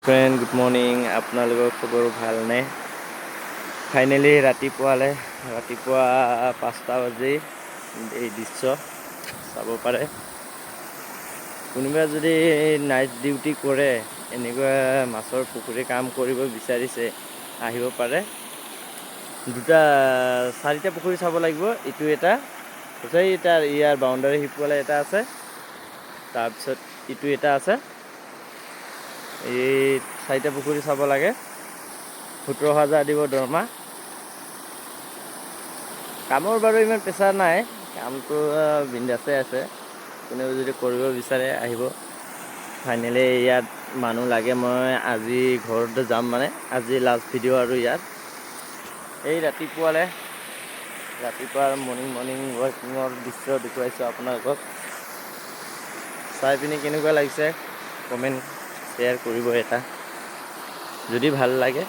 Friend good morning. আপোনালোকৰ খবৰ ভালনে? ফাইনেলি ৰাতিপুৱা 5টা বাজি এই দৃশ্য চাব পাৰে। কোনোবা যদি নাইট ডিউটি কৰে, এনেকুৱা মাছৰ পুখুৰী কাম কৰিব বিচাৰিছে, আহিব পাৰে। 4টা পুখুৰী চাব লাগিব। এইটো এটা ইয়াৰ বাউণ্ডাৰী সিফালে এটা আছে, তাৰপিছত ইটো এটা আছে। এই 4টা পুখুৰী চাব লাগে। 17,000 দিব দৰমহা। কামৰ বাৰু ইমান প্ৰেছাৰ নাই, কামটো বিন্দাছে আছে। কোনেও যদি কৰিব বিচাৰে আহিব। ফাইনেলি ইয়াত মানুহ লাগে। মই আজি ঘৰতে যাম, মানে আজি লাষ্ট ভিডিঅ' আৰু ইয়াত। এই ৰাতিপুৱাৰ মৰ্ণিং ৱাকিঙৰ দৃশ্য দেখুৱাইছোঁ আপোনালোকক। চাই পিনি কেনেকুৱা লাগিছে কমেণ্ট শ্বেয়াৰ কৰিব এটা। যদি ভাল লাগে